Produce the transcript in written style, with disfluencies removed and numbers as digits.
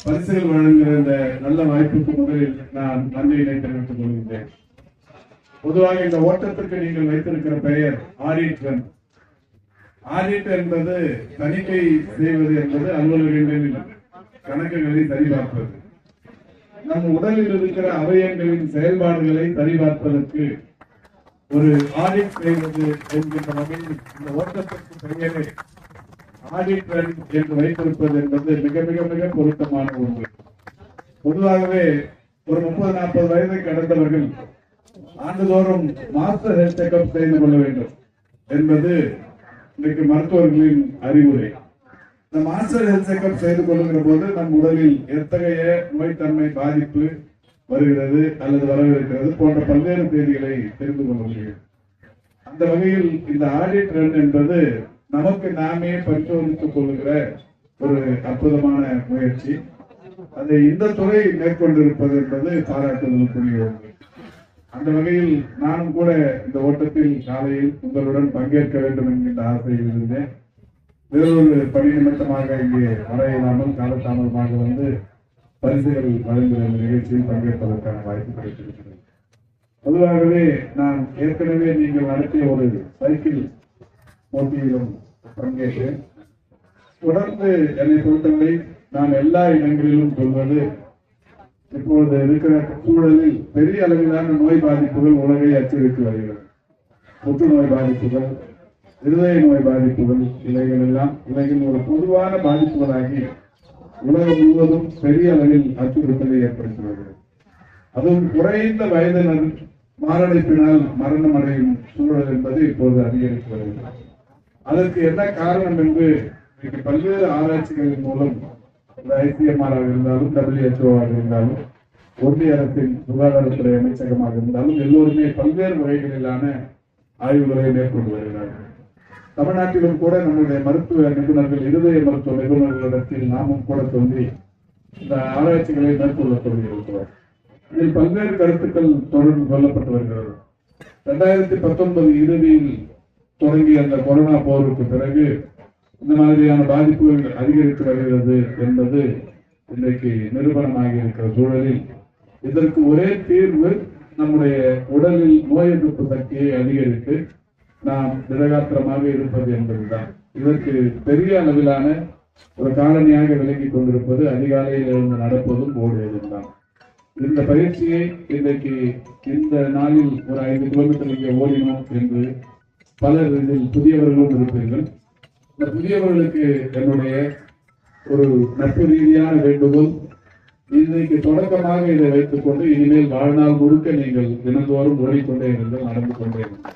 பரிசுகள் வழங்குகிற இந்த நல்ல வாய்ப்புக்கு முதலில் நான் நன்றியினை தெரிவித்துக் கொள்கின்றேன். பொதுவாக இந்த ஓட்டத்திற்கு நீங்கள் வைத்திருக்கிற பெயர் ஆடிட் ரன். ஆடிட் என்பது தணிக்கை செய்வது என்பது அலுவலகங்களில் கணக்குகளை சரிபார்ப்பது. நம் உடலில் இருக்கிற அவயங்களின் செயல்பாடுகளை சரிபார்ப்பதற்கு ஒரு ஆடிட் செய்வது என்கின்ற வகையில் இந்த ஓட்டத்திற்கு பெயரை ஆடிட் ரன் என்று வைத்திருப்பது என்பது மிக மிக மிக பொருத்தமான ஒன்று. பொதுவாகவே ஒரு 30-40 வயதை கடந்தவர்கள் ஆண்டுதோறும் மாஸ்டர் ஹெல்த் செக்அப் செய்து கொள்ள வேண்டும் என்பது இன்றைக்கு மருத்துவர்களின் அறிவுரை. இந்த மாஸ்டர் ஹெல்த் செக்அப் செய்து கொள்ளுகிற போது நம் உடலில் எத்தகைய நோய்த்தன்மை பாதிப்பு வருகிறது அல்லது வரவிருக்கிறது போன்ற பல்வேறு செய்திகளை தெரிந்து கொள்ள முடியும். அந்த வகையில் இந்த ஆடிட் ரன் என்பது நமக்கு நாமே பரிசோதித்துக் கொள்ளுகிற ஒரு அற்புதமான முயற்சி. அதை இந்த துறை மேற்கொண்டிருப்பது என்பது பாராட்டுதலுக்குரிய ஒன்று. அந்த வகையில் நானும் கூட இந்த ஓட்டத்தில் காலையில் உங்களுடன் பங்கேற்க வேண்டும் என்கின்ற ஆசையில் இருந்தேன். வேறொரு பணி நிமித்தமாக இங்கே வர இல்லாமல் காலதாமதமாக வந்து பரிசுகள் வழங்குகிற நிகழ்ச்சியில் பங்கேற்பதற்கான வாய்ப்பு கிடைத்திருக்கிறது. பொதுவாகவே நான் ஏற்கனவே நீங்கள் நடத்திய ஒரு சைக்கிள் போட்டியிலும் பங்கேற்றேன். தொடர்ந்து என்னை பொறுத்தவரை நான் எல்லா இடங்களிலும் சொல்வது, இப்பொழுது இருக்கிற சூழலில் பெரிய அளவிலான நோய் பாதிப்புகள் உலகை அச்சுறுத்தி வருகிறது. புற்றுநோய் பாதிப்புகள், இருதய நோய் பாதிப்புகள், இவைகள் எல்லாம் உலகில் ஒரு பொதுவான பாதிப்புகளாகி உலகம் முழுவதும் பெரிய அளவில் அச்சுறுத்தலை ஏற்படுத்துகிறது. அதுவும் குறைந்த வயதினர் மாரடைப்பினால் மரணம் அடையும் சூழல் என்பது இப்போது அதிகரித்து வருகிறது. அதற்கு என்ன காரணம் என்று பல்வேறு ஆராய்ச்சிகளின் மூலம் ICMR இருந்தாலும், WHO இருந்தாலும், ஒன்றிய அரசின் சுகாதாரத்துறை அமைச்சகமாக இருந்தாலும் எல்லோருமே பல்வேறு வகைகளிலான ஆய்வுகளை மேற்கொண்டு வருகிறார்கள். தமிழ்நாட்டிலும் கூட நம்முடைய மருத்துவ நிபுணர்கள், இருதய மருத்துவ நிபுணர்களிடத்தில் நாமும் கூட சொல்லி இந்த ஆராய்ச்சிகளை மேற்கொள்ள சொல்லியிருக்கிறோம். இதில் பல்வேறு கருத்துக்கள் தொடர்ந்து சொல்லப்பட்டு வருகிறது. 2019 இறுதியில் தொடங்கிய அந்த கொரோனா போருக்கு பிறகு இந்த மாதிரியான பாதிப்புகள் அதிகரித்து வருகிறது என்பது இன்றைக்கு நிரூபணமாகி இருக்கிற சூழலில் இதற்கு ஒரே தீர்வு நம்முடைய உடலில் நோய் எதிர்ப்பு சக்தியை அதிகரித்து நாம் திடகாத்திரமாக இருப்பது என்பதுதான். இதற்கு பெரிய அளவிலான ஒரு காரணியாக விளங்கிக் கொண்டிருப்பது அதிகாலையில் இருந்து நடப்பதும் ஓடுவதும் தான். இந்த பயிற்சியை இன்றைக்கு இந்த நாளில் ஒரு 5 கிலோமீட்டர் இங்கே ஓடினோம் என்று பலர் இதில் புதியவர்களும் இருப்பீர்கள். இந்த புதியவர்களுக்கு என்னுடைய ஒரு நட்பு ரீதியான வேண்டுகோள், இன்றைக்கு தொடக்கமாக இதை வைத்துக் கொண்டு இனிமேல் வாழ்நாள் முழுக்க நீங்கள் தினந்தோறும் ஓடிக்கொண்டே இருங்கள், நடந்து கொண்டே இருங்கள்.